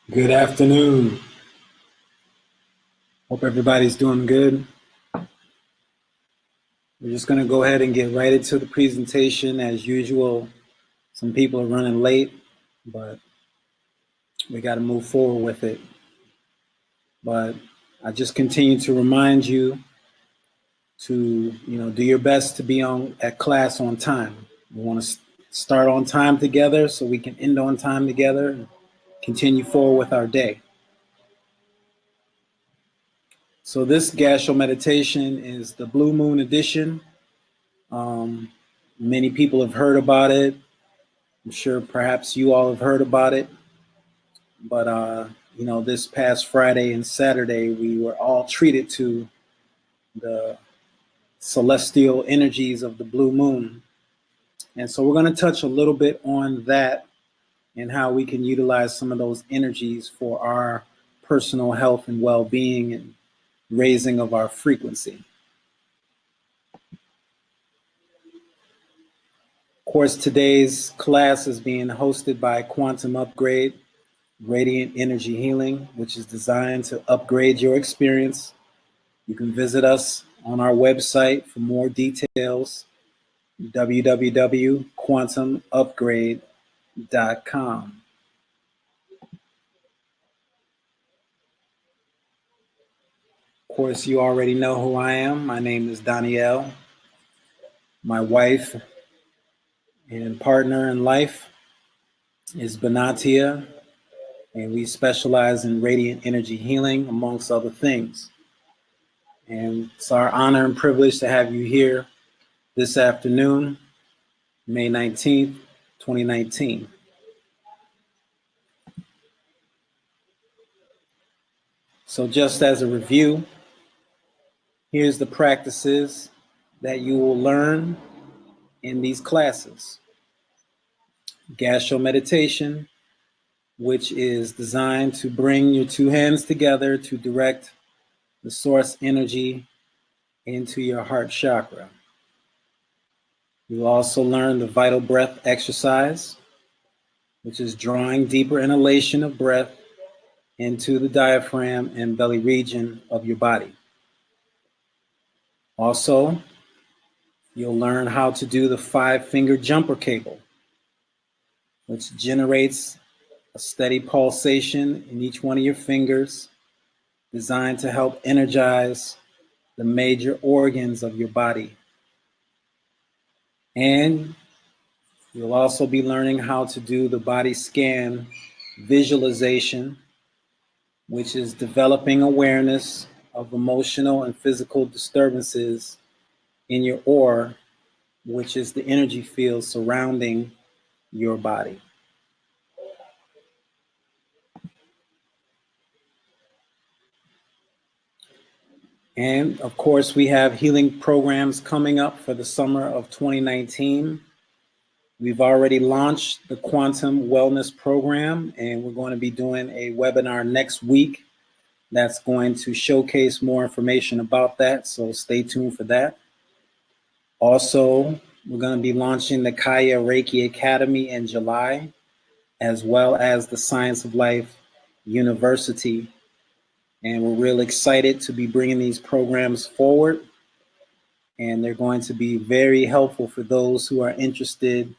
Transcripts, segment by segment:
Good afternoon. Hope everybody's doing good. We're just going to go ahead and get right into the presentation. As usual, some people are running late, but we got to move forward with it. But I just continue to remind you to, do your best to be at class on time. We want to start on time together so we can end on time together and continue forward with our day. So this Gassho Meditation is the Blue Moon edition. Many people have heard about it. I'm sure perhaps you all have heard about it. But, this past Friday and Saturday, we were all treated to the celestial energies of the blue moon. And so we're going to touch a little bit on that and how we can utilize some of those energies for our personal health and well-being and raising of our frequency. Of course, today's class is being hosted by Quantum Upgrade, Radiant Energy Healing, which is designed to upgrade your experience. You can visit us on our website for more details, www.quantumupgrade.com. Of course, you already know who I am. My name is Danielle. My wife and partner in life is Benatia, and we specialize in radiant energy healing, amongst other things. And it's our honor and privilege to have you here this afternoon, May 19th, 2019. So just as a review, here's the practices that you will learn in these classes. Gassho Meditation, which is designed to bring your two hands together to direct the source energy into your heart chakra. You'll also learn the vital breath exercise, which is drawing deeper inhalation of breath into the diaphragm and belly region of your body. Also, you'll learn how to do the 5-finger jumper cable, which generates a steady pulsation in each one of your fingers, designed to help energize the major organs of your body. And you'll also be learning how to do the body scan visualization, which is developing awareness of emotional and physical disturbances in your aura, which is the energy field surrounding your body. And of course, we have healing programs coming up for the summer of 2019. We've already launched the Quantum Wellness Program, and we're going to be doing a webinar next week that's going to showcase more information about that, so stay tuned for that. Also, we're going to be launching the Khayah Reiki Academy in July, as well as the Science of Life University. And we're real excited to be bringing these programs forward. And they're going to be very helpful for those who are interested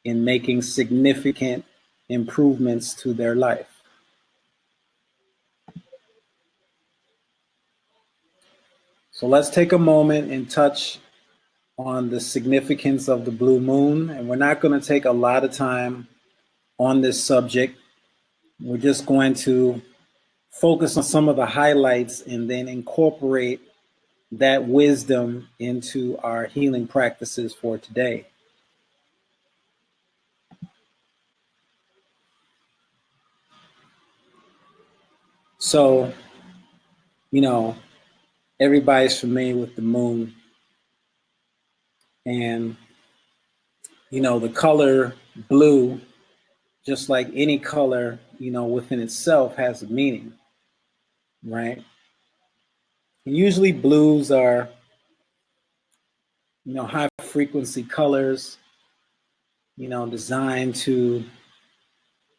in making significant improvements to their life. So let's take a moment and touch on the significance of the blue moon. And we're not going to take a lot of time on this subject. We're just going to focus on some of the highlights and then incorporate that wisdom into our healing practices for today. So, everybody's familiar with the moon. And, the color blue, just like any color, within itself has a meaning, right? And usually blues are, high frequency colors, designed to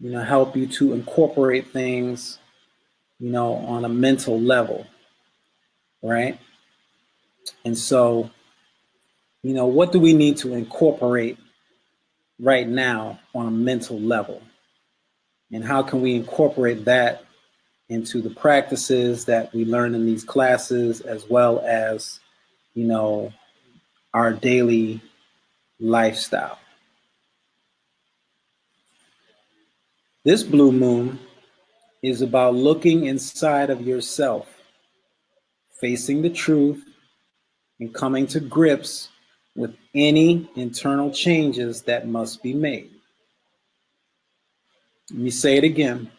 help you to incorporate things, on a mental level, right? And so, what do we need to incorporate right now on a mental level? And how can we incorporate that into the practices that we learn in these classes, as well as, our daily lifestyle? This blue moon is about looking inside of yourself, facing the truth, and coming to grips with any internal changes that must be made. Let me say it again.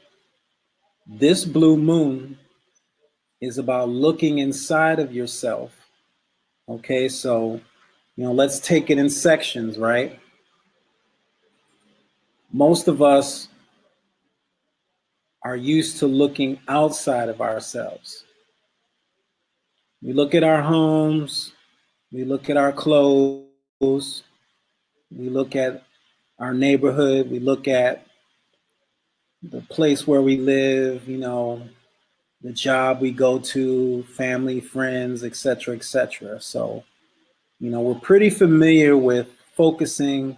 This blue moon is about looking inside of yourself. Okay, so, let's take it in sections, right? Most of us are used to looking outside of ourselves. We look at our homes, we look at our clothes, we look at our neighborhood, we look at the place where we live, the job we go to, family, friends, etc., etc. So, we're pretty familiar with focusing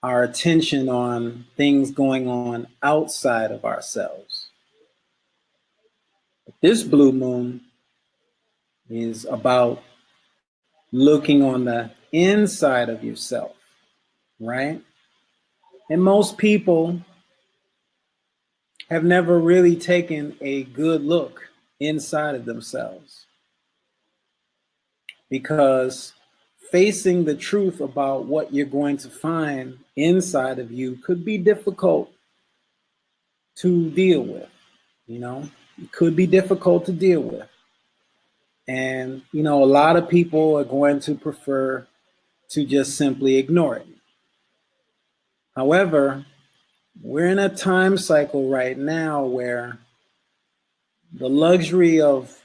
our attention on things going on outside of ourselves. But this blue moon is about looking on the inside of yourself, right? And most people have never really taken a good look inside of themselves, because facing the truth about what you're going to find inside of you could be difficult to deal with. It could be difficult to deal with. And, a lot of people are going to prefer to just simply ignore it. However, we're in a time cycle right now where the luxury of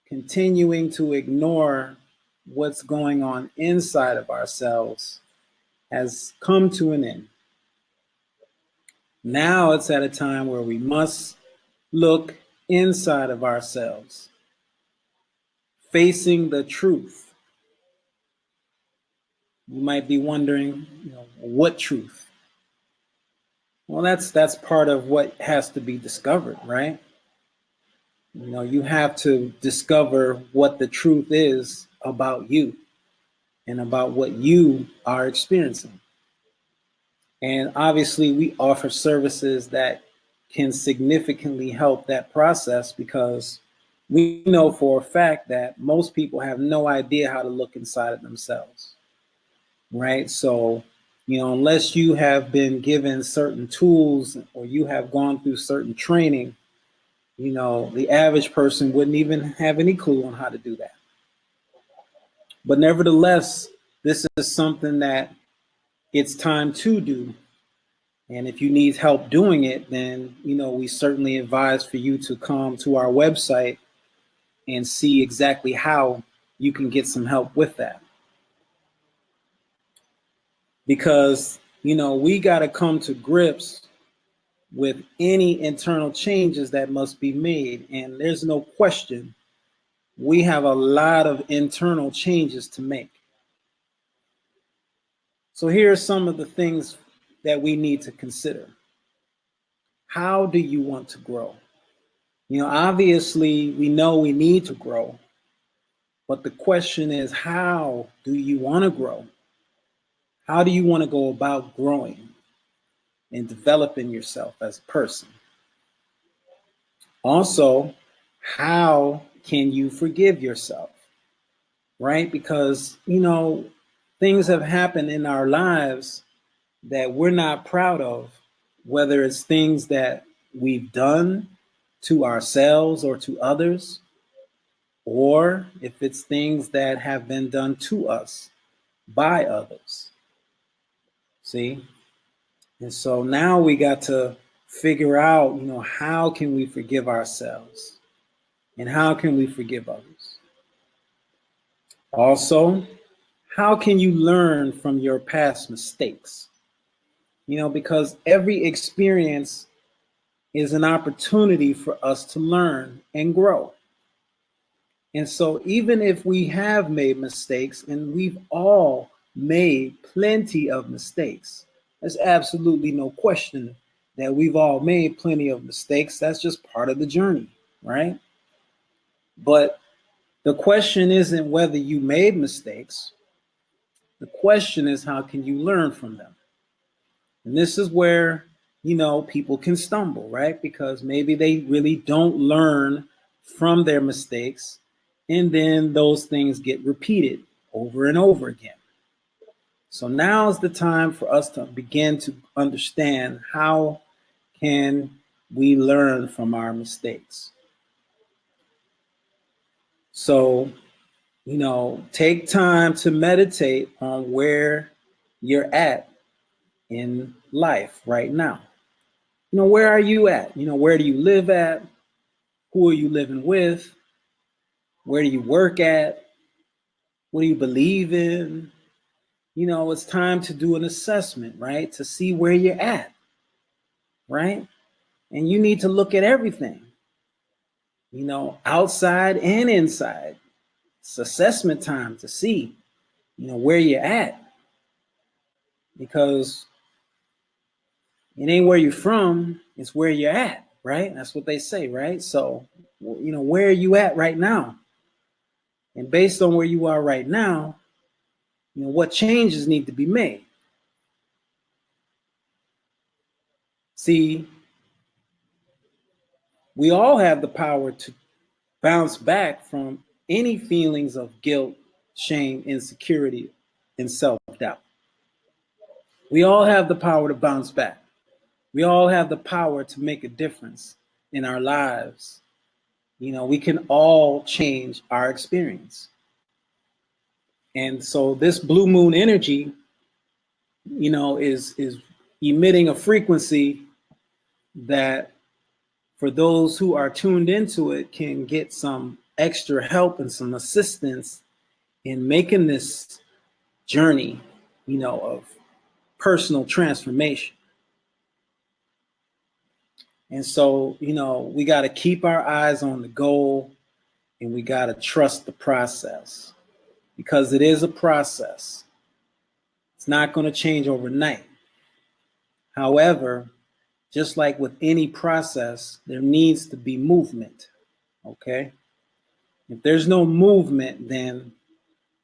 continuing to ignore what's going on inside of ourselves has come to an end. Now it's at a time where we must look inside of ourselves, facing the truth. You might be wondering, what truth? Well, that's part of what has to be discovered, right? You have to discover what the truth is about you and about what you are experiencing. And obviously, we offer services that can significantly help that process, because we know for a fact that most people have no idea how to look inside of themselves, right? So, unless you have been given certain tools or you have gone through certain training, the average person wouldn't even have any clue on how to do that. But nevertheless, this is something that it's time to do. And if you need help doing it, then, we certainly advise for you to come to our website and see exactly how you can get some help with that. Because, we got to come to grips with any internal changes that must be made. And there's no question, we have a lot of internal changes to make. So here are some of the things that we need to consider. How do you want to grow? Obviously, we know we need to grow, but the question is, how do you want to grow? How do you want to go about growing and developing yourself as a person? Also, how can you forgive yourself, right? Because, things have happened in our lives that we're not proud of, whether it's things that we've done to ourselves or to others, or if it's things that have been done to us by others. See? And so now we got to figure out, how can we forgive ourselves and how can we forgive others? Also, how can you learn from your past mistakes? because every experience is an opportunity for us to learn and grow. And so even if we have made mistakes, and we've all made plenty of mistakes, there's absolutely no question that we've all made plenty of mistakes. That's just part of the journey, right? But the question isn't whether you made mistakes. The question is, how can you learn from them? And this is where, people can stumble, right? Because maybe they really don't learn from their mistakes. And then those things get repeated over and over again. So now is the time for us to begin to understand, how can we learn from our mistakes? So, take time to meditate on where you're at in life right now. Where are you at? Where do you live at? Who are you living with? Where do you work at? What do you believe in? It's time to do an assessment, right? To see where you're at, right? And you need to look at everything, outside and inside. It's assessment time to see, where you're at. Because it ain't where you're from, it's where you're at, right? That's what they say, right? So, where are you at right now? And based on where you are right now, what changes need to be made? See, we all have the power to bounce back from any feelings of guilt, shame, insecurity, and self-doubt. We all have the power to bounce back. We all have the power to make a difference in our lives. We can all change our experience. And so this blue moon energy, is emitting a frequency that, for those who are tuned into it, can get some extra help and some assistance in making this journey, of personal transformation. And so, we got to keep our eyes on the goal, and we got to trust the process, because it is a process. It's not going to change overnight. However, just like with any process, there needs to be movement. Okay? If there's no movement, then,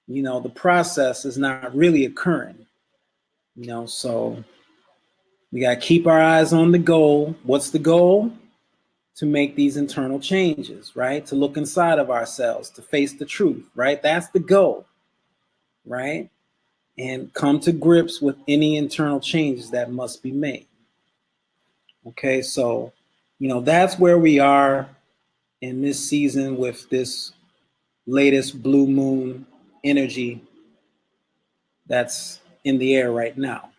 the process is not really occurring. So we got to keep our eyes on the goal. What's the goal? To make these internal changes, right? To look inside of ourselves, to face the truth, right? That's the goal, right? And come to grips with any internal changes that must be made. Okay, so, that's where we are in this season with this latest blue moon energy that's in the air right now.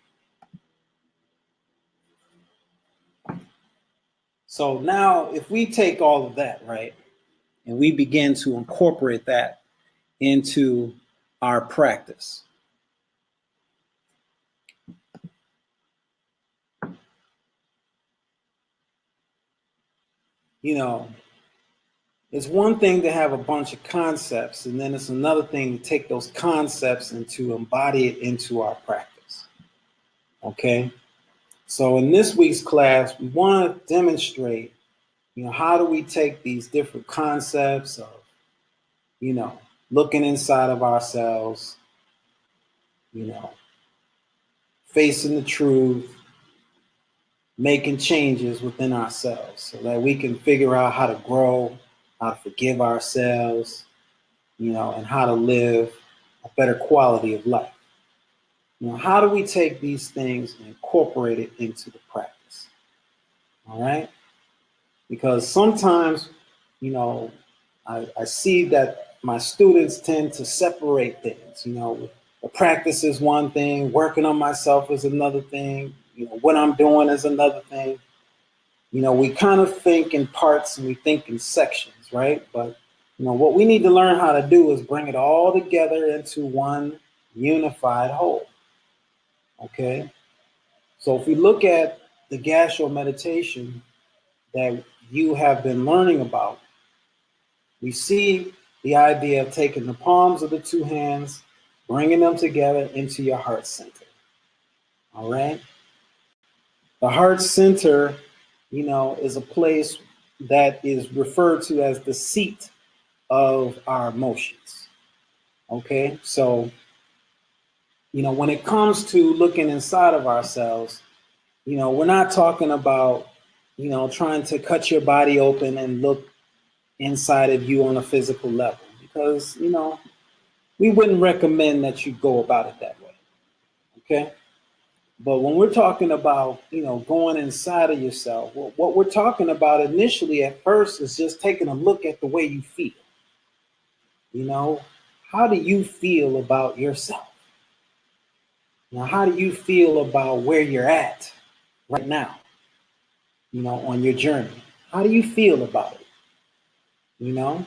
So now, if we take all of that, right, and we begin to incorporate that into our practice, it's one thing to have a bunch of concepts, and then it's another thing to take those concepts and to embody it into our practice. Okay? So in this week's class, we want to demonstrate, how do we take these different concepts of, looking inside of ourselves, facing the truth, making changes within ourselves so that we can figure out how to grow, how to forgive ourselves, and how to live a better quality of life. How do we take these things and incorporate it into the practice? All right? Because sometimes, I see that my students tend to separate things. The practice is one thing, working on myself is another thing, what I'm doing is another thing. We kind of think in parts and we think in sections, right? But, what we need to learn how to do is bring it all together into one unified whole. Okay? So if we look at the Gassho meditation that you have been learning about, we see the idea of taking the palms of the two hands, bringing them together into your heart center. All right. The heart center, is a place that is referred to as the seat of our emotions. Okay. So, when it comes to looking inside of ourselves, we're not talking about, trying to cut your body open and look inside of you on a physical level, because, we wouldn't recommend that you go about it that way. Okay. But when we're talking about, going inside of yourself, what we're talking about initially at first is just taking a look at the way you feel. How do you feel about yourself? Now, how do you feel about where you're at right now, on your journey? How do you feel about it?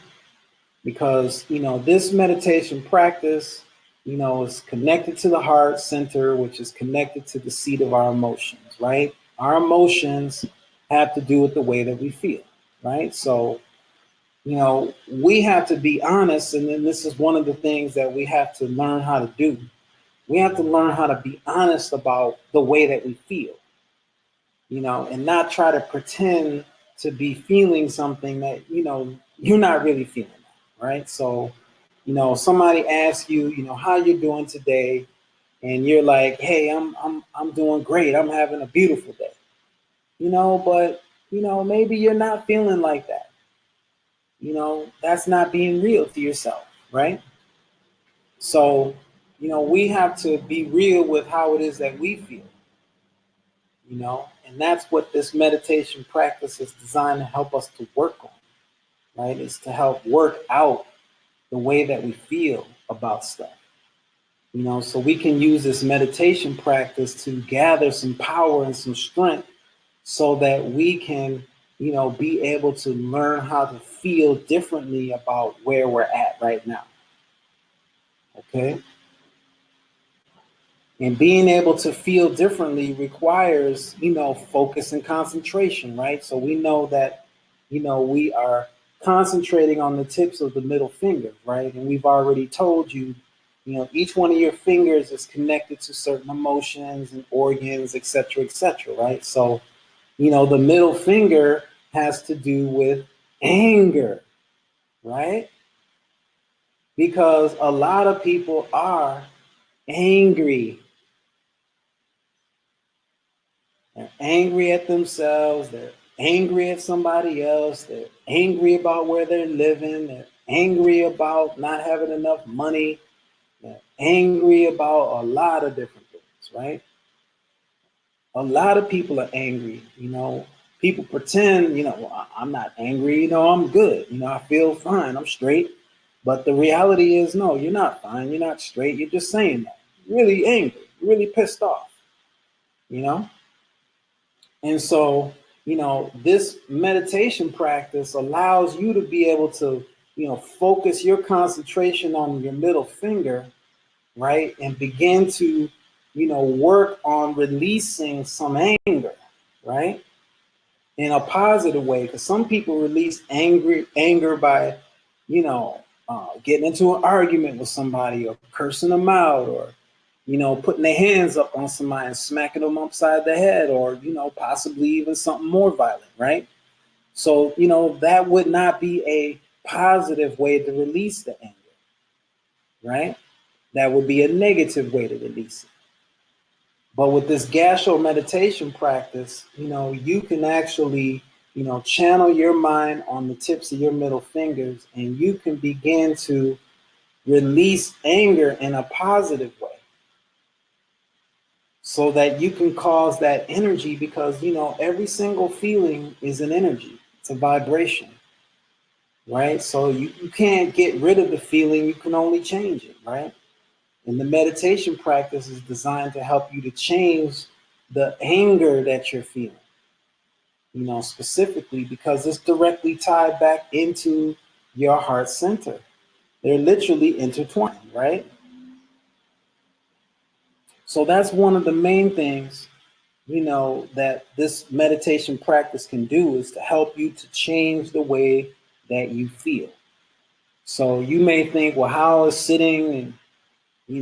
Because, this meditation practice, is connected to the heart center, which is connected to the seat of our emotions, right? Our emotions have to do with the way that we feel, right? So, we have to be honest, and then this is one of the things that we have to learn how to do. We have to learn how to be honest about the way that we feel, and not try to pretend to be feeling something that, you're not really feeling that, right? So, somebody asks you, how you're doing today, and you're like, hey, I'm doing great. I'm having a beautiful day, but, maybe you're not feeling like that. That's not being real to yourself, right? So, we have to be real with how it is that we feel, and that's what this meditation practice is designed to help us to work on, right? It's to help work out the way that we feel about stuff, so we can use this meditation practice to gather some power and some strength so that we can, be able to learn how to feel differently about where we're at right now. Okay. And being able to feel differently requires, focus and concentration, right? So we know that, we are concentrating on the tips of the middle finger, right? And we've already told you, each one of your fingers is connected to certain emotions and organs, et cetera, right? So, the middle finger has to do with anger, right? Because a lot of people are angry. They're angry at themselves. They're angry at somebody else. They're angry about where they're living. They're angry about not having enough money. They're angry about a lot of different things, right? A lot of people are angry. People pretend, well, I'm not angry. I'm good. I feel fine. I'm straight. But the reality is, no, you're not fine. You're not straight. You're just saying that. You're really angry. You're really pissed off, And so, this meditation practice allows you to be able to, focus your concentration on your middle finger, right? And begin to, work on releasing some anger, right? In a positive way. Because some people release anger by, getting into an argument with somebody or cursing them out or, putting their hands up on somebody and smacking them upside the head or, possibly even something more violent, right? So, that would not be a positive way to release the anger, right? That would be a negative way to release it. But with this Gassho meditation practice, you can actually, channel your mind on the tips of your middle fingers and you can begin to release anger in a positive way so that you can cause that energy because, every single feeling is an energy. It's a vibration, right? So you can't get rid of the feeling. You can only change it, right? And the meditation practice is designed to help you to change the anger that you're feeling, specifically because it's directly tied back into your heart center. They're literally intertwined, right? So that's one of the main things, that this meditation practice can do is to help you to change the way that you feel. So you may think, well, how is sitting and,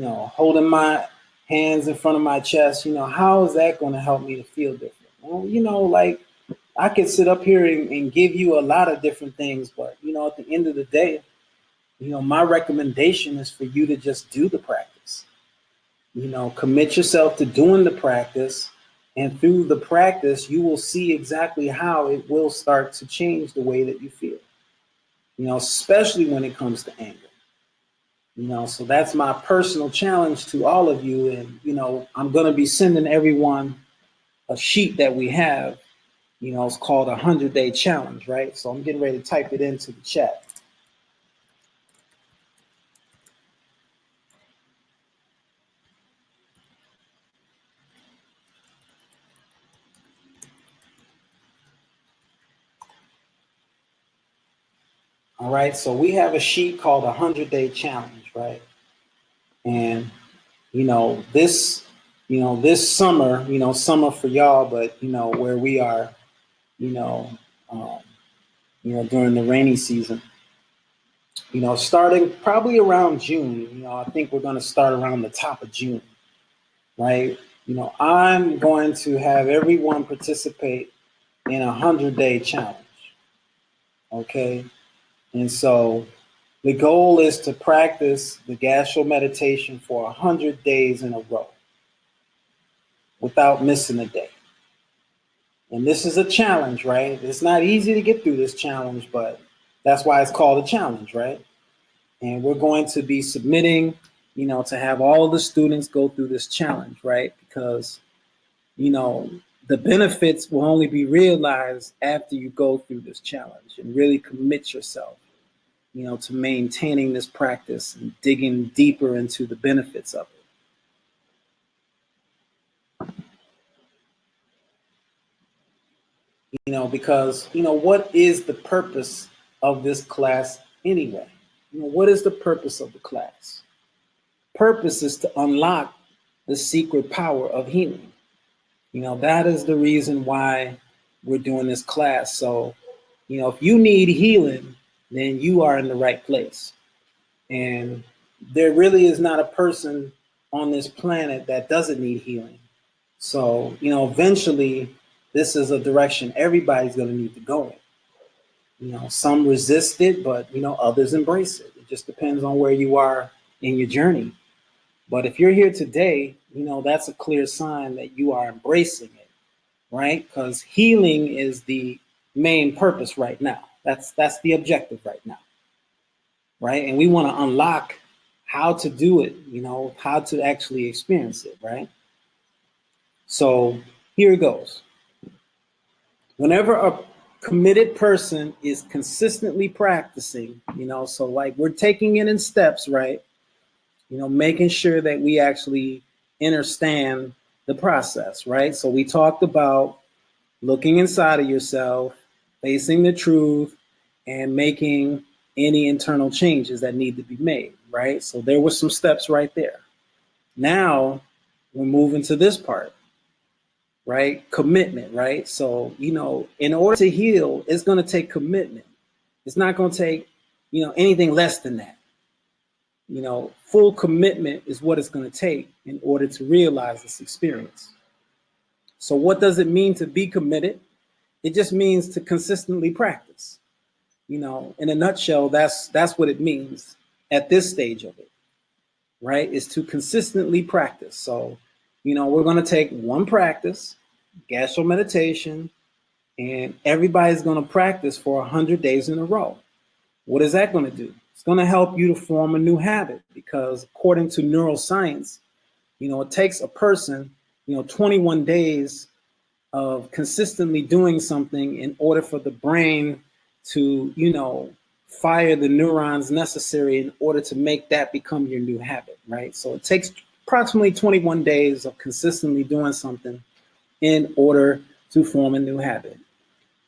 holding my hands in front of my chest, how is that going to help me to feel different? Well, like I could sit up here and give you a lot of different things, but, at the end of the day, my recommendation is for you to just do the practice. Commit yourself to doing the practice, and through the practice, you will see exactly how it will start to change the way that you feel, especially when it comes to anger. So that's my personal challenge to all of you. And, I'm going to be sending everyone a sheet that we have, it's called a 100-day challenge, right? So I'm getting ready to type it into the chat. All right, so we have a sheet called a 100-day challenge, right? And this summer, summer for y'all, but where we are, um, during the rainy season, starting probably around June. I think we're going to start around the top of June, right? I'm going to have everyone participate in a 100-day challenge. Okay, and so the goal is to practice the Gassho meditation for 100 days in a row without missing a day. And this is a challenge, right? It's not easy to get through this challenge, but that's why it's called a challenge, right? And we're going to be submitting, to have all the students go through this challenge, right? Because, the benefits will only be realized after you go through this challenge and really commit yourself, to maintaining this practice and digging deeper into the benefits of it. Because, what is the purpose of this class anyway? What is the purpose of the class? Purpose is to unlock the secret power of healing. That is the reason why we're doing this class. So, if you need healing, then you are in the right place. And there really is not a person on this planet that doesn't need healing. So, eventually this is a direction everybody's going to need to go in. Some resist it, but, others embrace it. It just depends on where you are in your journey. But if you're here today, that's a clear sign that you are embracing it, right? Because healing is the main purpose right now. That's the objective right now, right? And we want to unlock how to do it, how to actually experience it, right? So here it goes. Whenever a committed person is consistently practicing, so like we're taking it in steps, right? Making sure that we actually understand the process, right? So we talked about looking inside of yourself, facing the truth, and making any internal changes that need to be made, right? So there were some steps right there. Now we're moving to this part, right? Commitment, right? So, in order to heal, it's going to take commitment. It's not going to take, anything less than that. Full commitment is what it's going to take in order to realize this experience. So what does it mean to be committed? It just means to consistently practice. In a nutshell, that's what it means at this stage of it, right? Is to consistently practice. So, we're going to take one practice, Gassho meditation, and everybody's going to practice for 100 days in a row. What is that going to do? It's going to help you to form a new habit, because according to neuroscience, it takes a person, 21 days of consistently doing something in order for the brain to, fire the neurons necessary in order to make that become your new habit, right? So it takes approximately 21 days of consistently doing something in order to form a new habit.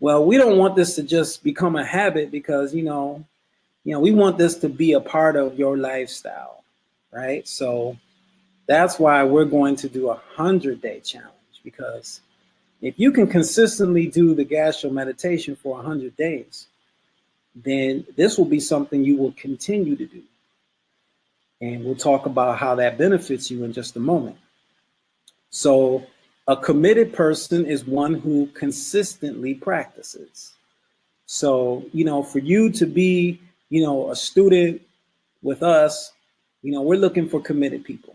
Well, we don't want this to just become a habit, because, we want this to be a part of your lifestyle, right? So that's why we're going to do a 100-day challenge, because if you can consistently do the Gassho meditation for 100 days, then this will be something you will continue to do. And we'll talk about how that benefits you in just a moment. So a committed person is one who consistently practices. So, for you to be, a student with us, we're looking for committed people.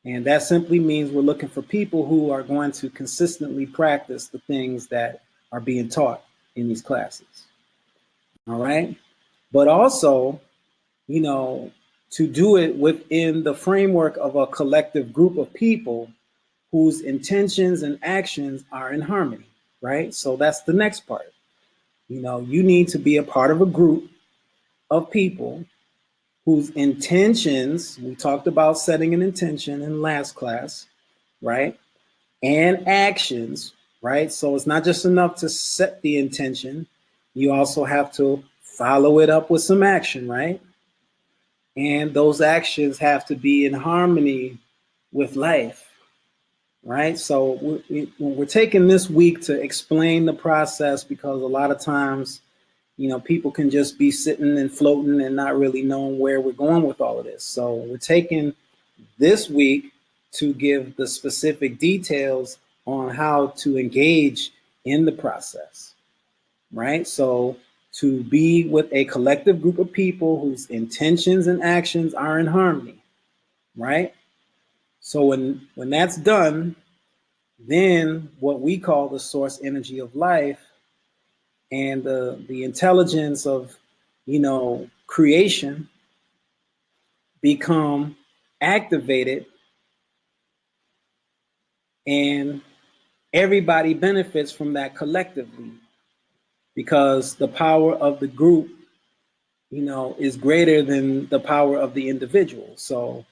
And that simply means we're looking for people who are going to consistently practice the things that are being taught in these classes. All right. But also, to do it within the framework of a collective group of people whose intentions and actions are in harmony, right? So that's the next part. You need to be a part of a group of people whose intentions, we talked about setting an intention in last class, right? And actions, right? So it's not just enough to set the intention. You also have to follow it up with some action, right? And those actions have to be in harmony with life, right? So we're taking this week to explain the process, because a lot of times, people can just be sitting and floating and not really knowing where we're going with all of this. So we're taking this week to give the specific details on how to engage in the process, right? So to be with a collective group of people whose intentions and actions are in harmony, right? So when that's done, then what we call the source energy of life and the intelligence of, creation become activated, and everybody benefits from that collectively, because the power of the group, is greater than the power of the individual. So,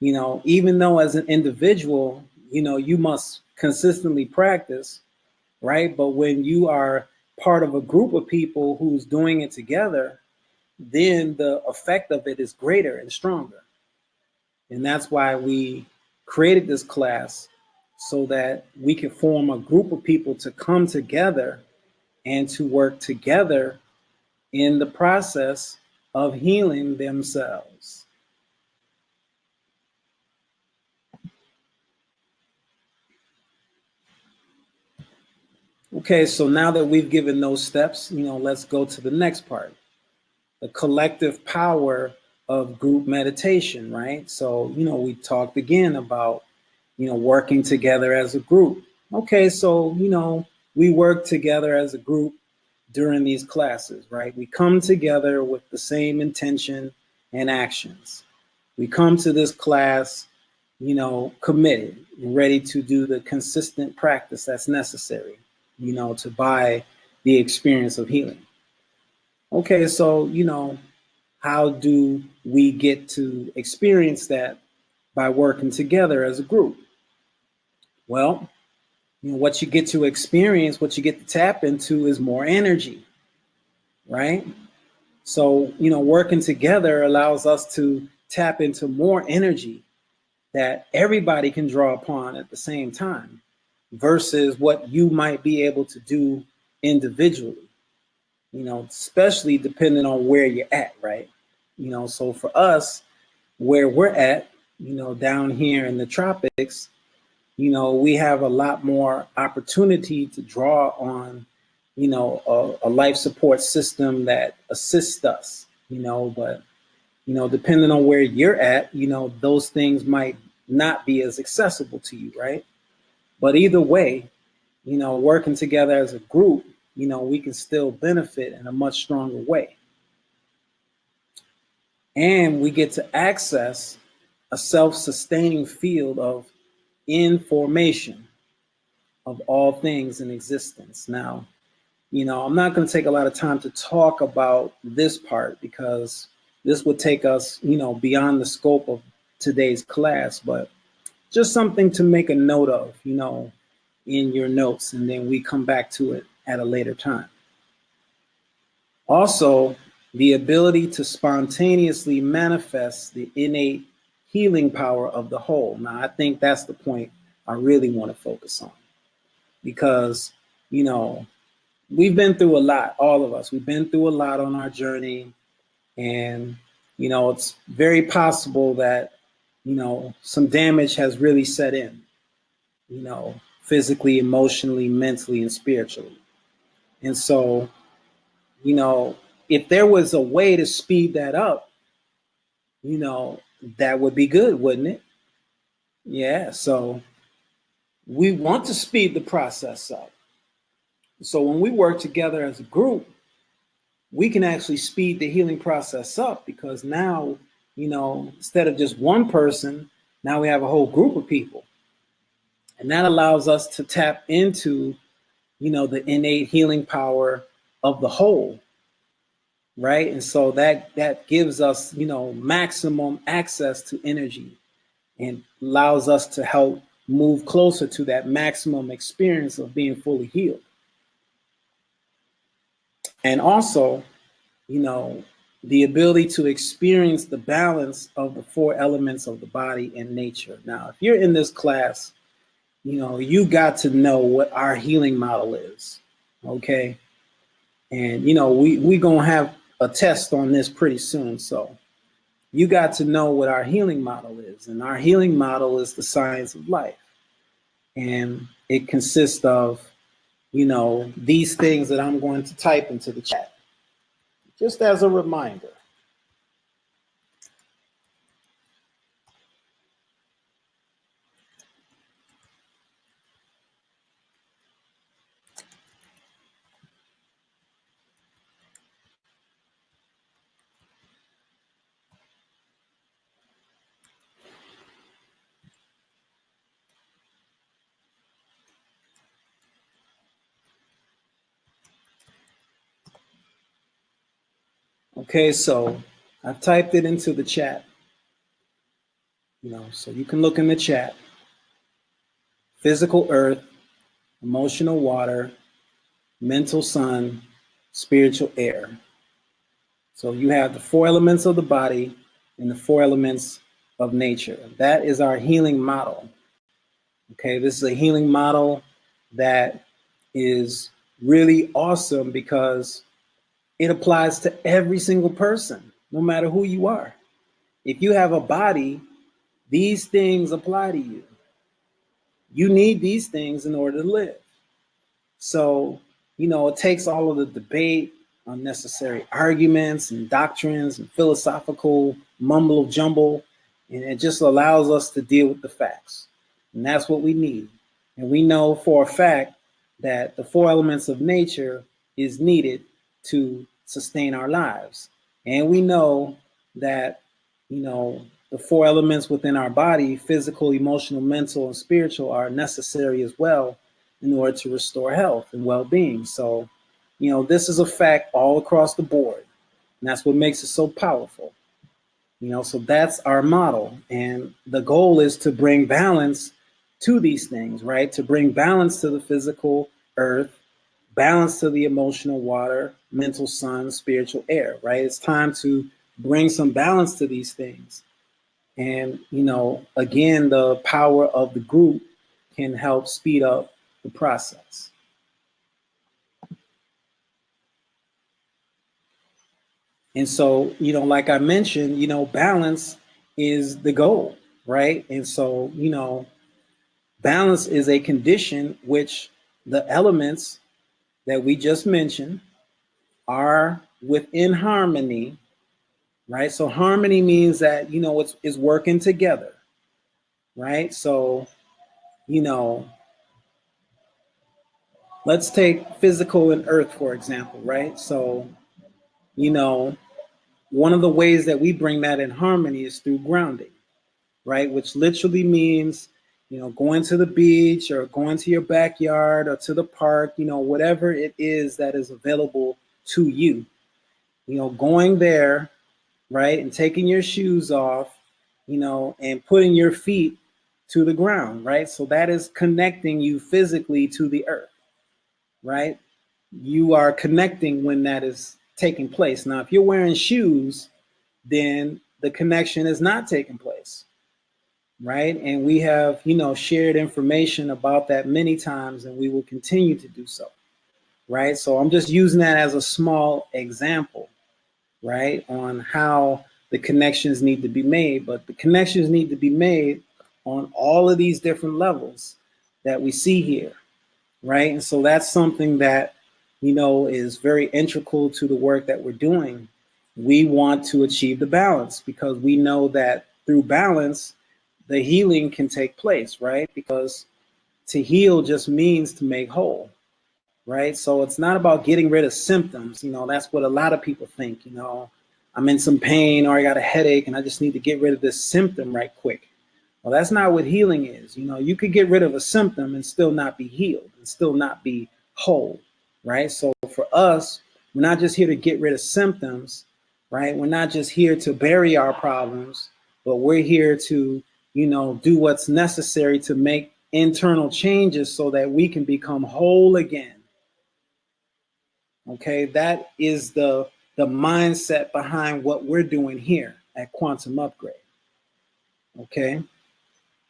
even though as an individual, you must consistently practice, right? But when you are part of a group of people who's doing it together, then the effect of it is greater and stronger. And that's why we created this class, so that we can form a group of people to come together and to work together in the process of healing themselves. Okay, so now that we've given those steps, let's go to the next part, the collective power of group meditation, right? So, we talked again about, working together as a group. Okay, so, we work together as a group during these classes, right? We come together with the same intention and actions. We come to this class, committed and ready to do the consistent practice that's necessary, to buy the experience of healing. Okay, so, how do we get to experience that? By working together as a group. Well, what you get to experience, what you get to tap into is more energy, right? So, working together allows us to tap into more energy that everybody can draw upon at the same time, versus what you might be able to do individually, especially depending on where you're at, right? So for us, where we're at, down here in the tropics, we have a lot more opportunity to draw on, a life support system that assists us, but, depending on where you're at, those things might not be as accessible to you, right? But either way, working together as a group, we can still benefit in a much stronger way. And we get to access a self-sustaining field of information of all things in existence. Now, I'm not going to take a lot of time to talk about this part, because this would take us, beyond the scope of today's class, but just something to make a note of, in your notes, and then we come back to it at a later time. Also, the ability to spontaneously manifest the innate healing power of the whole. Now, I think that's the point I really want to focus on, because, you know, we've been through a lot, all of us. We've been through a lot on our journey. And, you know, it's very possible that, you know, some damage has really set in, you know, physically, emotionally, mentally, and spiritually. And so, you know, if there was a way to speed that up, you know, that would be good, wouldn't it? Yeah. So we want to speed the process up. So when we work together as a group, we can actually speed the healing process up, because now, you know, instead of just one person, now we have a whole group of people. And that allows us to tap into, you know, the innate healing power of the whole, right? And so that gives us, you know, maximum access to energy, and allows us to help move closer to that maximum experience of being fully healed. And also, you know, the ability to experience the balance of the four elements of the body and nature. Now, if you're in this class, you know, you got to know what our healing model is, okay? And, you know, we going to have a test on this pretty soon. So you got to know what our healing model is. And our healing model is the science of life. And it consists of, you know, these things that I'm going to type into the chat, just as a reminder. Okay, so I've typed it into the chat, you know, so you can look in the chat. Physical earth, emotional water, mental sun, spiritual air. So you have the four elements of the body and the four elements of nature. That is our healing model. Okay, this is a healing model that is really awesome, because it applies to every single person, no matter who you are. If you have a body, these things apply to you. You need these things in order to live. So, you know, it takes all of the debate, unnecessary arguments and doctrines and philosophical mumble jumble, and it just allows us to deal with the facts. And that's what we need. And we know for a fact that the four elements of nature is needed to sustain our lives. And we know that, you know, the four elements within our body, physical, emotional, mental, and spiritual, are necessary as well in order to restore health and well-being. So, you know, this is a fact all across the board. And that's what makes it so powerful. You know, so that's our model. And the goal is to bring balance to these things, right? To bring balance to the physical earth, balance to the emotional water, mental sun, spiritual air, right? It's time to bring some balance to these things. And, you know, again, the power of the group can help speed up the process. And so, you know, like I mentioned, you know, balance is the goal, right? And so, you know, balance is a condition which the elements that we just mentioned are within harmony, right? So harmony means that, you know, it's working together, right? So, you know, let's take physical and earth, for example, right? So, you know, one of the ways that we bring that in harmony is through grounding, right? Which literally means, you know, going to the beach or going to your backyard or to the park, you know, whatever it is that is available to you, you know, going there, right? And taking your shoes off, you know, and putting your feet to the ground, right? So that is connecting you physically to the earth, right? You are connecting when that is taking place. Now, if you're wearing shoes, then the connection is not taking place. right? And we have, shared information about that many times, and we will continue to do so, right? So I'm just using that as a small example, right, on how the connections need to be made. But the connections need to be made on all of these different levels that we see here, right? And so that's something that, is very integral to the work that we're doing. We want to achieve the balance because we know that through balance, the healing can take place, right? Because to heal just means to make whole, right? So it's not about getting rid of symptoms. That's what a lot of people think. I'm in some pain or I got a headache and I just need to get rid of this symptom right quick. Well, that's not what healing is. You could get rid of a symptom and still not be healed and still not be whole, right? So for us, we're not just here to get rid of symptoms, right? We're not just here to bury our problems, but we're here to, do what's necessary to make internal changes so that we can become whole again. Okay, that is the mindset behind what we're doing here at Quantum Upgrade. Okay.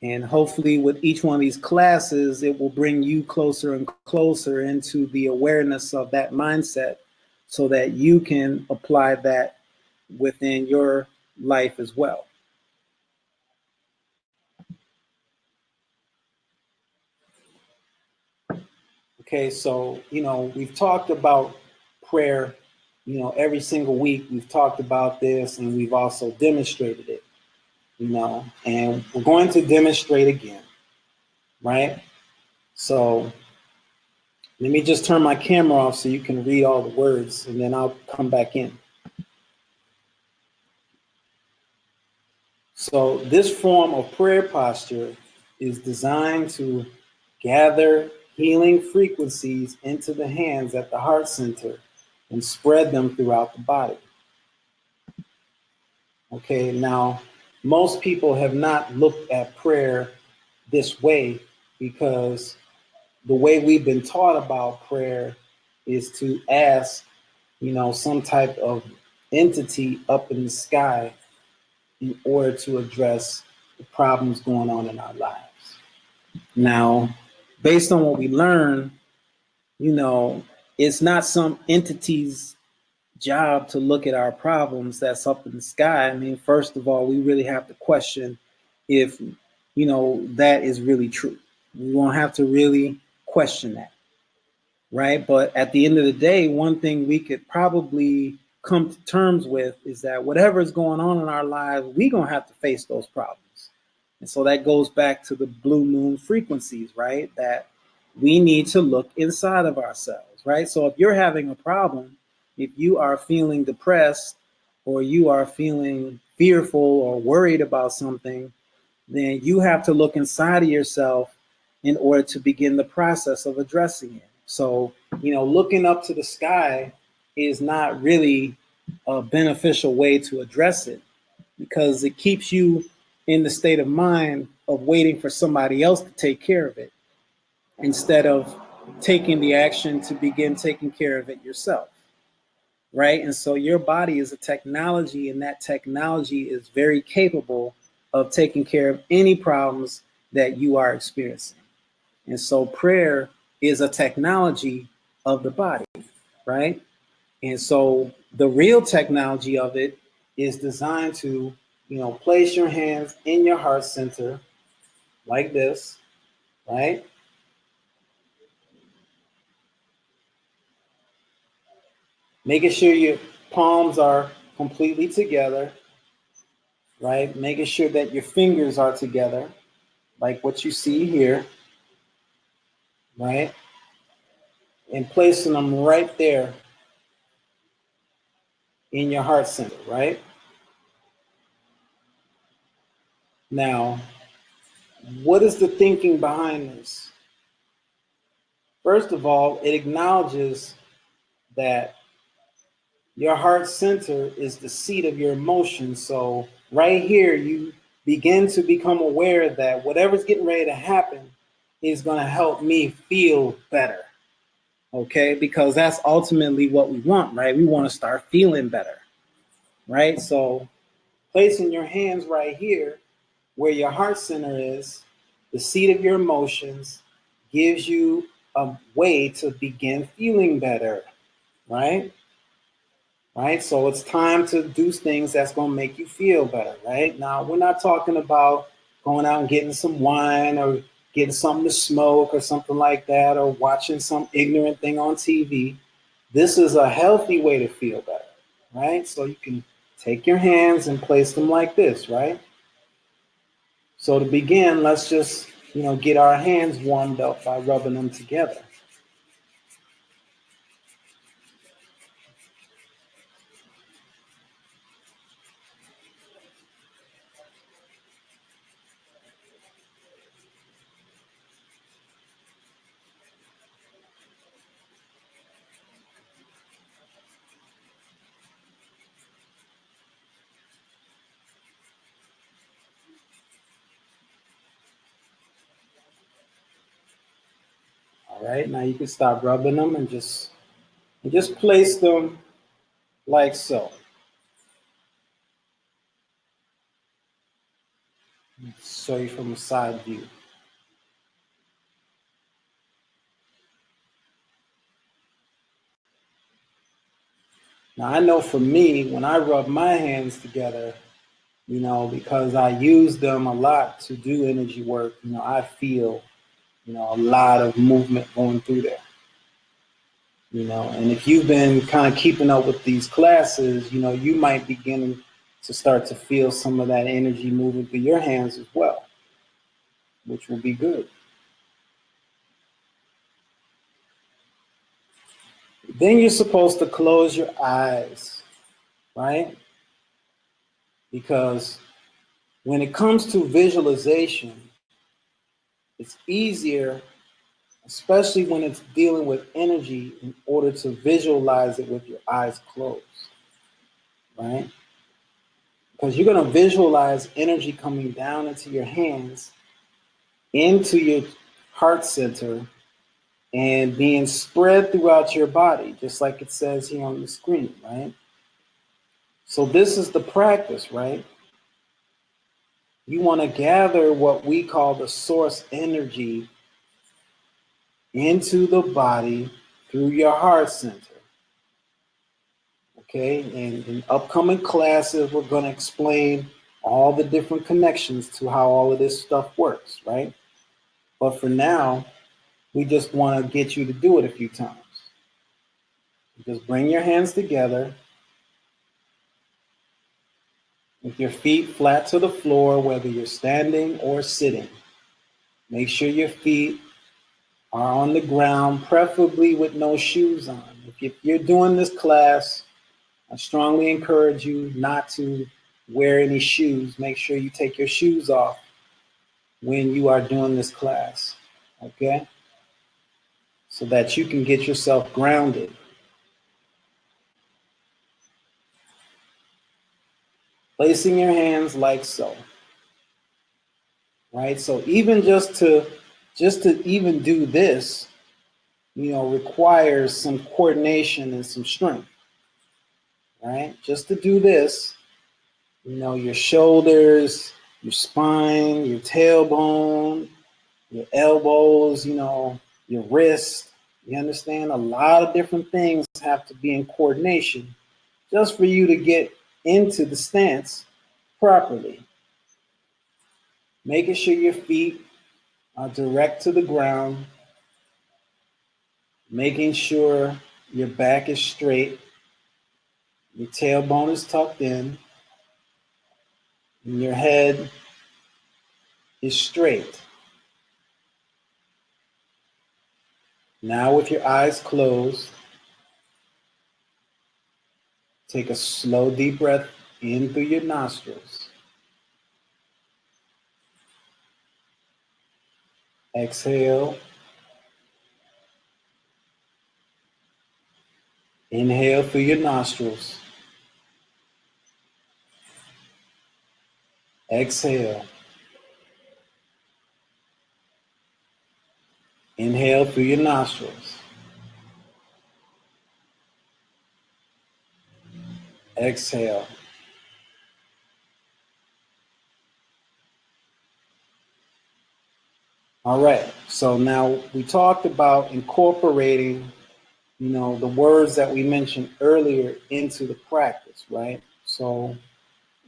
And hopefully with each one of these classes, it will bring you closer and closer into the awareness of that mindset so that you can apply that within your life as well. Okay, so, we've talked about prayer, every single week. We've talked about this and we've also demonstrated it, and we're going to demonstrate again, right? So let me just turn my camera off so you can read all the words and then I'll come back in. So this form of prayer posture is designed to gather healing frequencies into the hands at the heart center and spread them throughout the body. Okay, now most people have not looked at prayer this way because the way we've been taught about prayer is to ask, some type of entity up in the sky in order to address the problems going on in our lives. Now, based on what we learn, it's not some entity's job to look at our problems that's up in the sky. I mean, first of all, we really have to question if, that is really true. We won't have to really question that, right? But at the end of the day, one thing we could probably come to terms with is that whatever is going on in our lives, we're going to have to face those problems. And so that goes back to the blue moon frequencies, right? That we need to look inside of ourselves, right? So if you're having a problem, if you are feeling depressed or you are feeling fearful or worried about something, then you have to look inside of yourself in order to begin the process of addressing it. So, looking up to the sky is not really a beneficial way to address it because it keeps you in the state of mind of waiting for somebody else to take care of it instead of taking the action to begin taking care of it yourself, right? And so your body is a technology, and that technology is very capable of taking care of any problems that you are experiencing. And so prayer is a technology of the body, right? And so the real technology of it is designed to, place your hands in your heart center like this, right? Making sure your palms are completely together, right? Making sure that your fingers are together, like what you see here, right? And placing them right there in your heart center, right? Now, what is the thinking behind this? First of all, it acknowledges that your heart center is the seat of your emotions. So right here, you begin to become aware that whatever's getting ready to happen is going to help me feel better. Okay, because that's ultimately what we want, right? We want to start feeling better, right? So placing your hands right here where your heart center is, the seat of your emotions, gives you a way to begin feeling better, right? Right? So it's time to do things that's going to make you feel better, right? Now, we're not talking about going out and getting some wine or getting something to smoke or something like that, or watching some ignorant thing on TV. This is a healthy way to feel better, right? So you can take your hands and place them like this, right? So to begin, let's just, get our hands warmed up by rubbing them together. All right, now you can start rubbing them and just place them like so. Show you from a side view. Now I know for me, when I rub my hands together, because I use them a lot to do energy work, I feel, a lot of movement going through there. And if you've been kind of keeping up with these classes, you might begin to start to feel some of that energy moving through your hands as well, which will be good. Then you're supposed to close your eyes, right? Because when it comes to visualization, it's easier, especially when it's dealing with energy, in order to visualize it with your eyes closed, right? Because you're going to visualize energy coming down into your hands, into your heart center, and being spread throughout your body, just like it says here on the screen, right? So this is the practice, right? You want to gather what we call the source energy into the body through your heart center. Okay, and in upcoming classes, we're going to explain all the different connections to how all of this stuff works, right? But for now, we just want to get you to do it a few times. Just bring your hands together with your feet flat to the floor, whether you're standing or sitting. Make sure your feet are on the ground, preferably with no shoes on. If you're doing this class, I strongly encourage you not to wear any shoes. Make sure you take your shoes off when you are doing this class, okay? So that you can get yourself grounded. Placing your hands like so, right? So even just to even do this, requires some coordination and some strength, right? Just to do this, your shoulders, your spine, your tailbone, your elbows, your wrist. You understand? A lot of different things have to be in coordination just for you to get into the stance properly. Making sure your feet are direct to the ground, making sure your back is straight, your tailbone is tucked in, and your head is straight. Now, with your eyes closed, take a slow, deep breath in through your nostrils. Exhale. Inhale through your nostrils. Exhale. Inhale through your nostrils. Exhale. All right. So now we talked about incorporating, the words that we mentioned earlier into the practice, right? So,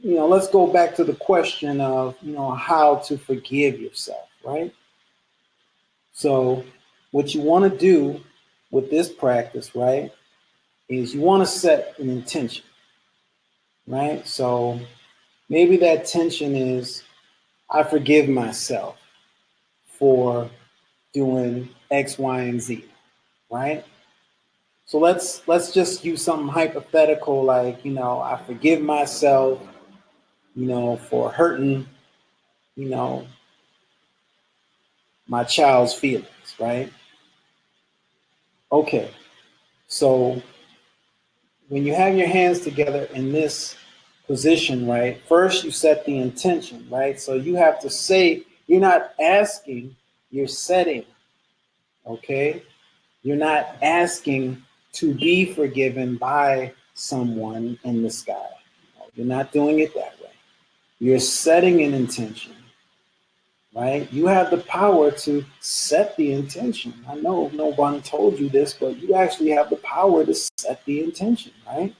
let's go back to the question of, how to forgive yourself, right? So what you want to do with this practice, right, is you want to set an intention, right? So maybe that tension is, I forgive myself for doing X, Y, and Z, right? So let's just use something hypothetical like, I forgive myself, for hurting, you know, my child's feelings, right? Okay. So when you have your hands together in this position, right? First you set the intention, right? So you have to say, you're not asking, you're setting, okay? You're not asking to be forgiven by someone in the sky. You're not doing it that way. You're setting an intention, right? You have the power to set the intention. I know no one told you this, but you actually have the power to set the intention, right?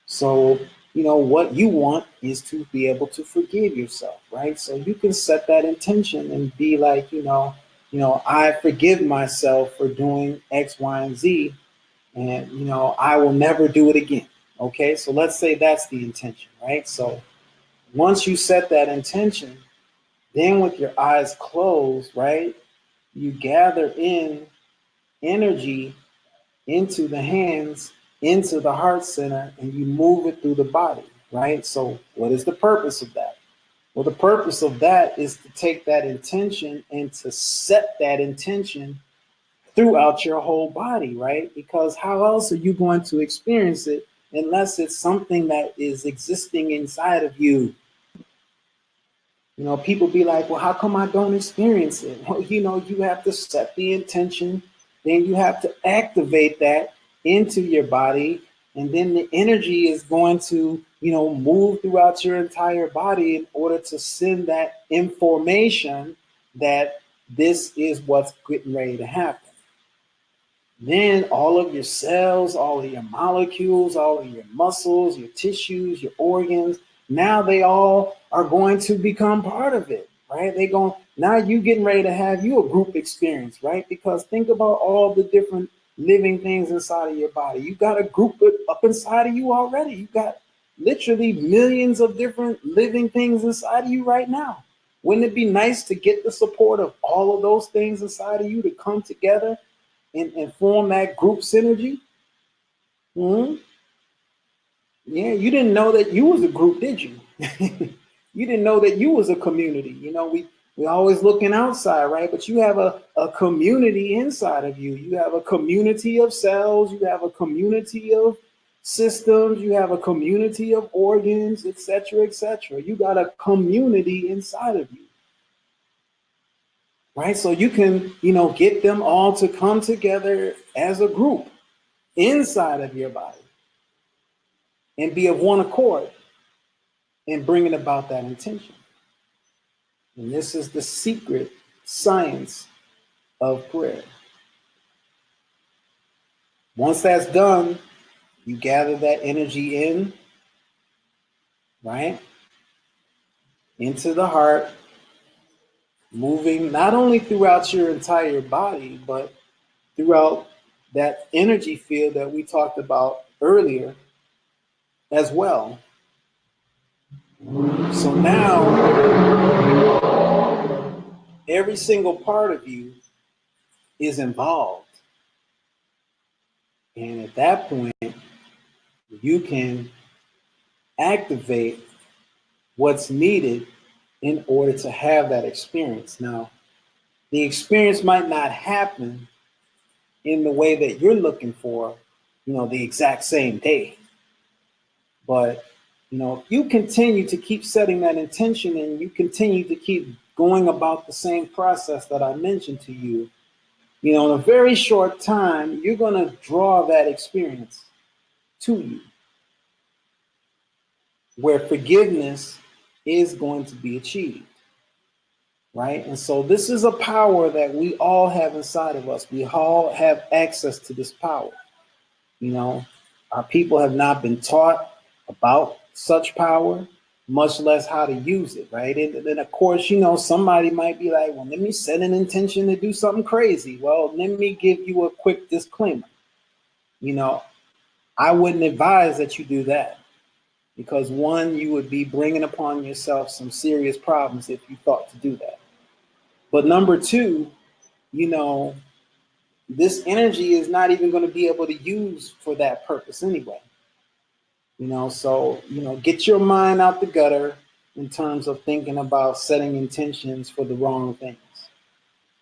So, what you want is to be able to forgive yourself, right? So you can set that intention and be like, I forgive myself for doing X, Y, and Z, and I will never do it again. Okay, so let's say that's the intention, right? So once you set that intention, then with your eyes closed, right, you gather in energy into the hands, into the heart center, and you move it through the body, right? So what is the purpose of that? Well, the purpose of that is to take that intention and to set that intention throughout your whole body, right? Because how else are you going to experience it unless it's something that is existing inside of you? People be like, well, how come I don't experience it? Well, you have to set the intention, then you have to activate that into your body, and then the energy is going to, move throughout your entire body in order to send that information that this is what's getting ready to happen. Then all of your cells, all of your molecules, all of your muscles, your tissues, your organs, now they all are going to become part of it, right? Now you getting ready to have you a group experience, right? Because think about all the different living things inside of your body. You got a group up inside of you already. You got literally millions of different living things inside of you right now. Wouldn't it be nice to get the support of all of those things inside of you to come together and form that group synergy? Hmm. Yeah, you didn't know that you was a group, did you? You didn't know that you was a community. We always looking outside, right? But you have a community inside of you. You have a community of cells, you have a community of systems, you have a community of organs, etc., etc. You got a community inside of you, right? So you can, get them all to come together as a group inside of your body and be of one accord in bringing about that intention. And this is the secret science of prayer. Once that's done, you gather that energy in, right, into the heart, moving not only throughout your entire body, but throughout that energy field that we talked about earlier as well. So now every single part of you is involved. And at that point, you can activate what's needed in order to have that experience. Now, the experience might not happen in the way that you're looking for, the exact same day. But, if you continue to keep setting that intention and you continue to keep going about the same process that I mentioned to you, in a very short time, you're going to draw that experience to you where forgiveness is going to be achieved. right? And so this is a power that we all have inside of us. We all have access to this power. You know, our people have not been taught about such power, much less how to use it, right? And then, of course, you know, somebody might be like, well, let me set an intention to do something crazy. Well, let me give you a quick disclaimer. You know, I wouldn't advise that you do that because, one, you would be bringing upon yourself some serious problems if you thought to do that. But number two, you know, this energy is not even going to be able to use for that purpose anyway. You know, so, you know, get your mind out the gutter in terms of thinking about setting intentions for the wrong things.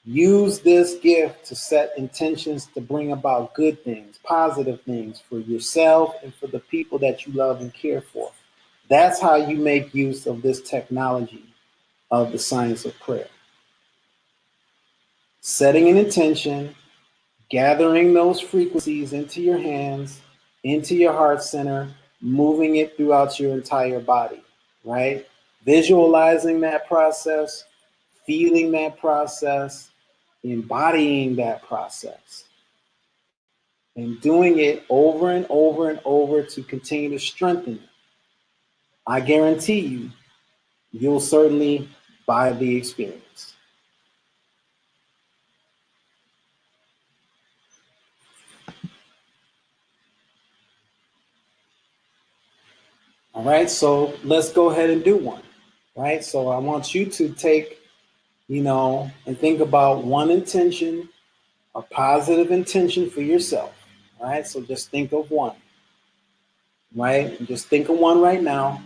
Use this gift to set intentions to bring about good things, positive things for yourself and for the people that you love and care for. That's how you make use of this technology of the science of prayer. Setting an intention, gathering those frequencies into your hands, into your heart center, moving it throughout your entire body, right? Visualizing that process, feeling that process, embodying that process, and doing it over and over and over to continue to strengthen it. I guarantee you, you'll certainly buy the experience. All right, so let's go ahead and do one, right? So I want you to take, you know, and think about one intention, a positive intention for yourself, right? So just think of one, right? And just think of one right now,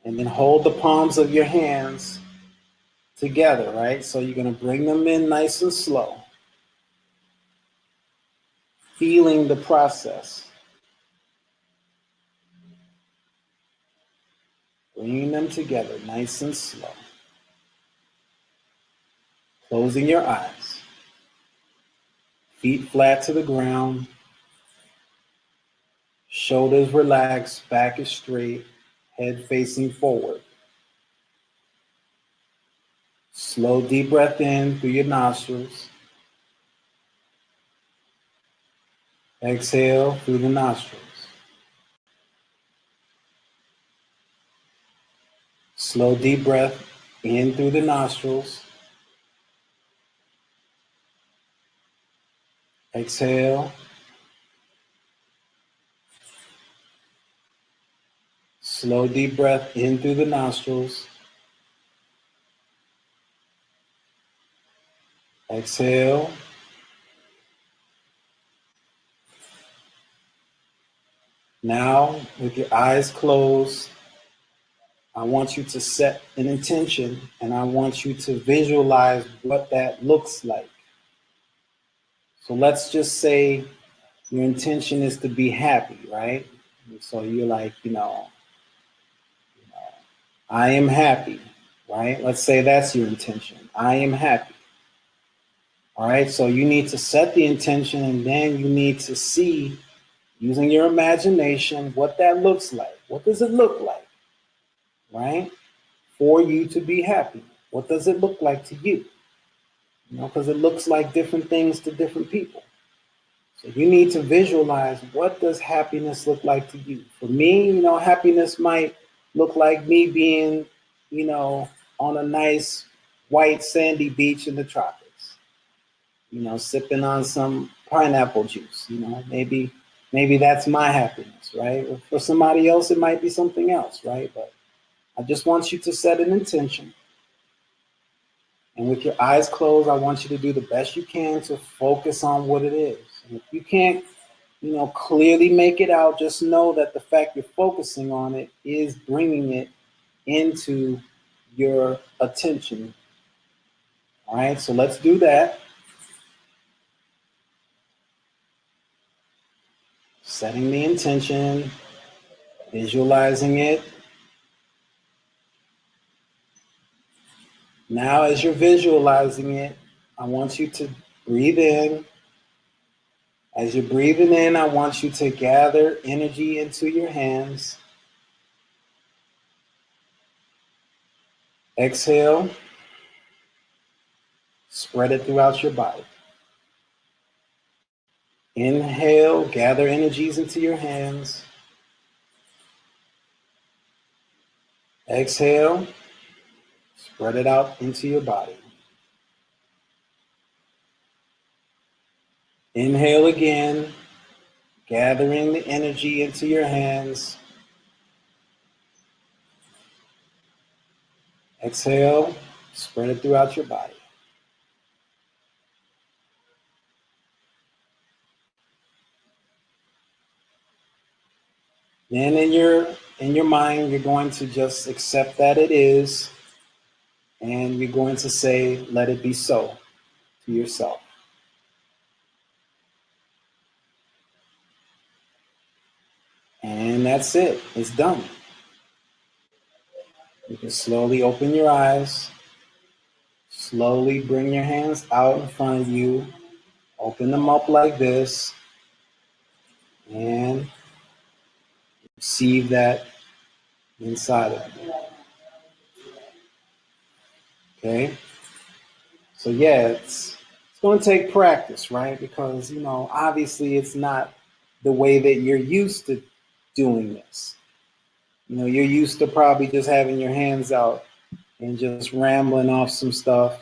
and then hold the palms of your hands together, right? So you're going to bring them in nice and slow, feeling the process, bringing them together nice and slow, closing your eyes, feet flat to the ground, shoulders relaxed, back is straight, head facing forward. Slow, deep breath in through your nostrils. Exhale through the nostrils. Slow, deep breath in through the nostrils. Exhale. Slow, deep breath in through the nostrils. Exhale. Now, with your eyes closed, I want you to set an intention and I want you to visualize what that looks like. So let's just say your intention is to be happy, right? And so you're like, I am happy, right? Let's say that's your intention. I am happy. All right, so you need to set the intention and then you need to see, using your imagination, what that looks like. What does it look like, right? For you to be happy. What does it look like to you? You know, because it looks like different things to different people. So you need to visualize, what does happiness look like to you? For me, you know, happiness might look like me being, you know, on a nice white sandy beach in the tropics, you know, sipping on some pineapple juice, you know, maybe that's my happiness, right? Or for somebody else, it might be something else, right? But I just want you to set an intention. And with your eyes closed, I want you to do the best you can to focus on what it is. And if you can't, you know, clearly make it out, just know that the fact you're focusing on it is bringing it into your attention. All right, so let's do that. Setting the intention, visualizing it. Now, as you're visualizing it, I want you to breathe in. As you're breathing in, I want you to gather energy into your hands. Exhale, spread it throughout your body. Inhale, gather energies into your hands. Exhale, spread it out into your body. Inhale again, gathering the energy into your hands. Exhale, spread it throughout your body. Then in your mind, you're going to just accept that it is, and you're going to say, let it be so, to yourself. And that's it. It's done. You can slowly open your eyes. Slowly bring your hands out in front of you. Open them up like this. And receive that inside of you. Okay? So yeah, it's going to take practice, right? Because, obviously it's not the way that you're used to doing this. You're used to probably just having your hands out and just rambling off some stuff,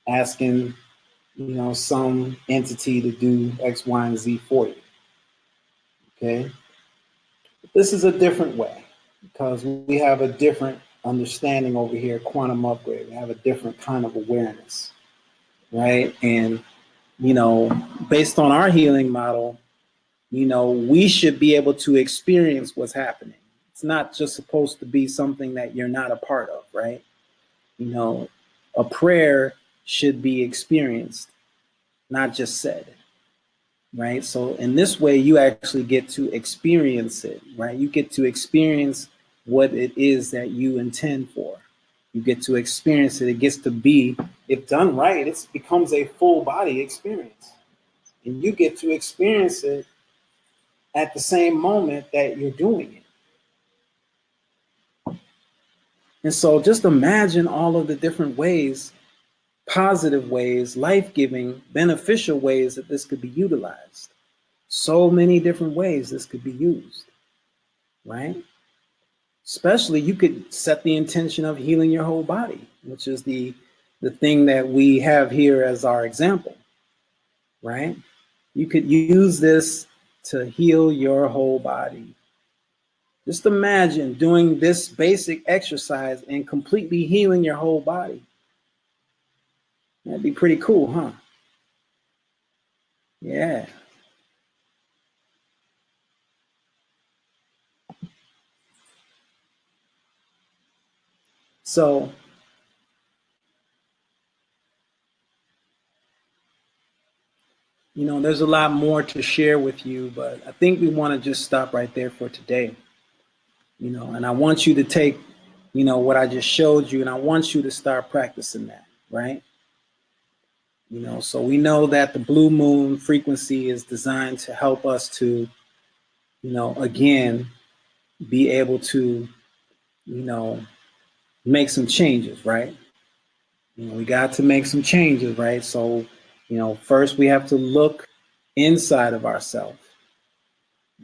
asking, some entity to do X, Y, and Z for you. Okay? This is a different way because we have a different understanding over here, quantum upgrade. We have a different kind of awareness, right? And, based on our healing model, we should be able to experience what's happening. It's not just supposed to be something that you're not a part of, right? A prayer should be experienced, not just said, right? So in this way, you actually get to experience it, right? You get to experience what it is that you intend for. You get to experience it. It gets to be, if done right, it becomes a full body experience. And you get to experience it at the same moment that you're doing it. And so just imagine all of the different ways, positive ways, life-giving, beneficial ways that this could be utilized. So many different ways this could be used, right? Especially you could set the intention of healing your whole body, which is the thing that we have here as our example, right? You could use this to heal your whole body. Just imagine doing this basic exercise and completely healing your whole body. That'd be pretty cool, huh? Yeah. So, there's a lot more to share with you, but I think we want to just stop right there for today. And I want you to take, what I just showed you, and I want you to start practicing that, right? So we know that the blue moon frequency is designed to help us to, again, be able to, make some changes, right? We got to make some changes, right? So, first we have to look inside of ourselves.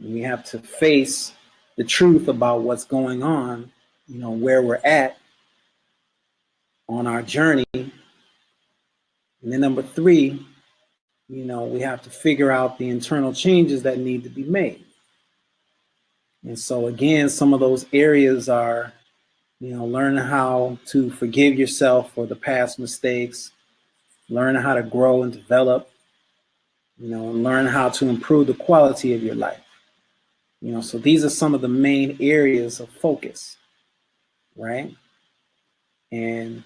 We have to face the truth about what's going on, where we're at on our journey. And then number three, we have to figure out the internal changes that need to be made. And so again, some of those areas are, learning how to forgive yourself for the past mistakes, learn how to grow and develop, and learn how to improve the quality of your life. So these are some of the main areas of focus, right? And,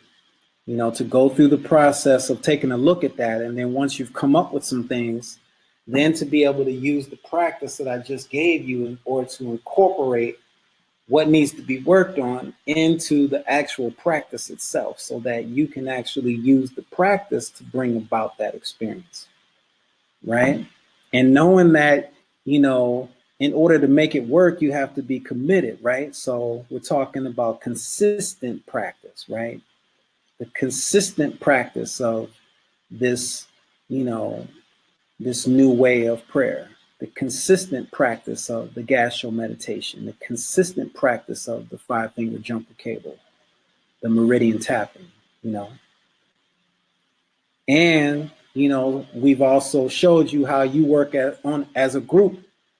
to go through the process of taking a look at that. And then once you've come up with some things, then to be able to use the practice that I just gave you in order to incorporate what needs to be worked on into the actual practice itself so that you can actually use the practice to bring about that experience, right? And knowing that, in order to make it work, you have to be committed, right? So we're talking about consistent practice, right? The consistent practice of this, you know, this new way of prayer, the consistent practice of the Gassho meditation, the consistent practice of the 5-finger jumper cable, the Meridian Tapping, you know. And, you know, we've also showed you how you work as a group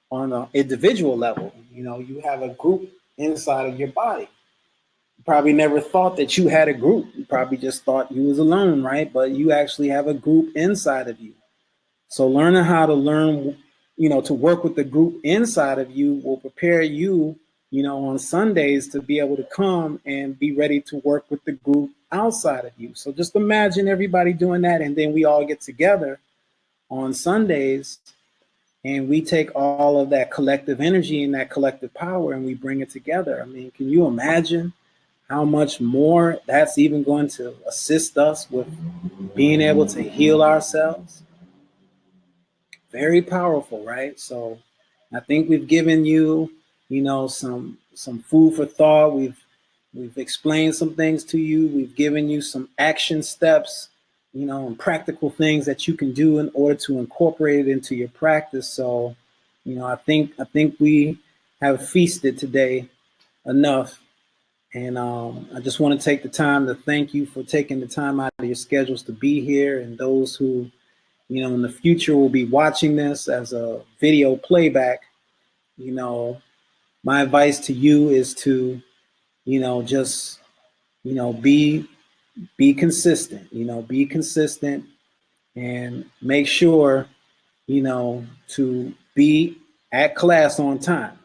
on an individual level. You know, you have a group inside of your body. You probably never thought that you had a group. You probably just thought you was alone, right? But you actually have a group inside of you. So learning how to learn, you know, to work with the group inside of you will prepare you, you know, on Sundays to be able to come and be ready to work with the group outside of you. So just imagine everybody doing that, and then we all get together on Sundays and we take all of that collective energy and that collective power and we bring it together. I mean, can you imagine how much more that's even going to assist us with being able to heal ourselves? Very powerful, right? So I think we've given you, you know, some food for thought. We've explained some things to you. We've given you some action steps, you know, and practical things that you can do in order to incorporate it into your practice. So, you know, I think we have feasted today enough. And I just want to take the time to thank you for taking the time out of your schedules to be here, and those who, you know, in the future will be watching this as a video playback. You know, my advice to you is to, you know, just, you know, be consistent, you know, be consistent and make sure, you know, to be at class on time.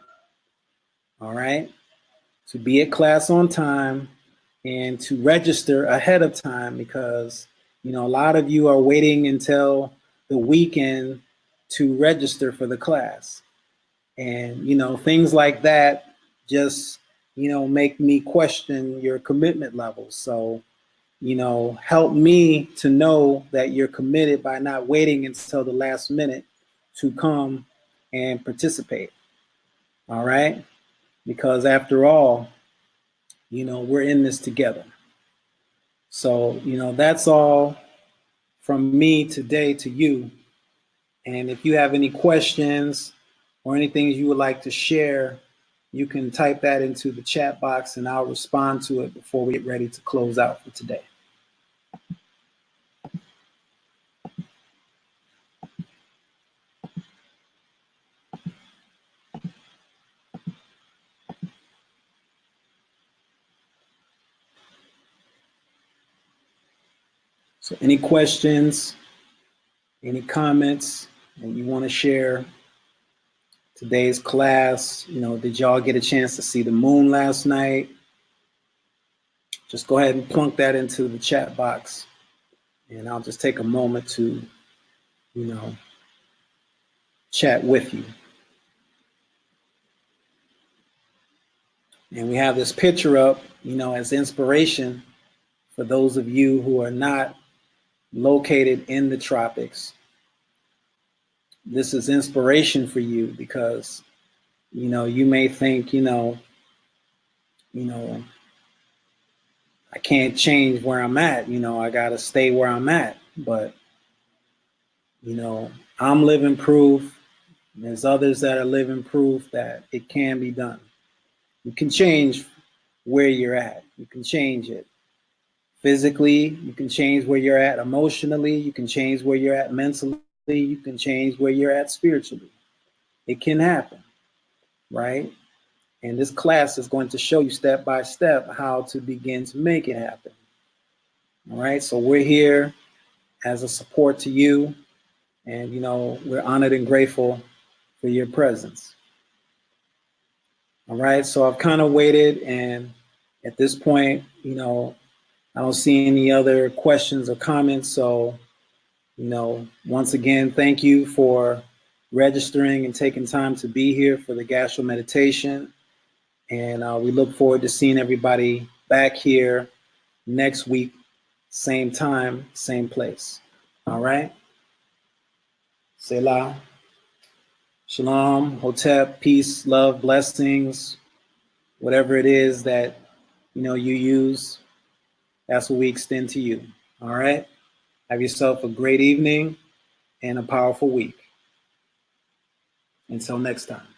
All right. To be at class on time and to register ahead of time, because, you know, a lot of you are waiting until the weekend to register for the class. And, you know, things like that just, you know, make me question your commitment levels. So, you know, help me to know that you're committed by not waiting until the last minute to come and participate. All right. Because after all, you know, we're in this together. So, you know, that's all from me today to you. And if you have any questions or anything you would like to share, you can type that into the chat box and I'll respond to it before we get ready to close out for today. So any questions, any comments that you want to share? Today's class, you know, did y'all get a chance to see the moon last night? Just go ahead and plunk that into the chat box and I'll just take a moment to, you know, chat with you. And we have this picture up, you know, as inspiration for those of you who are not located in the tropics. This is inspiration for you because, you know, you may think, you know, I can't change where I'm at, you know, I got to stay where I'm at. But, you know, I'm living proof. There's others that are living proof that it can be done. You can change where you're at. You can change it. Physically, you can change where you're at emotionally, you can change where you're at mentally, you can change where you're at spiritually. It can happen, right? And this class is going to show you step by step how to begin to make it happen. All right, so we're here as a support to you, and, you know, we're honored and grateful for your presence. All right, so I've kind of waited, and at this point, you know, I don't see any other questions or comments. So, you know, once again, thank you for registering and taking time to be here for the Gassho meditation. And we look forward to seeing everybody back here next week, same time, same place. All right. Selah. Shalom, hotep, peace, love, blessings, whatever it is that you use, that's what we extend to you. All right? Have yourself a great evening and a powerful week. Until next time.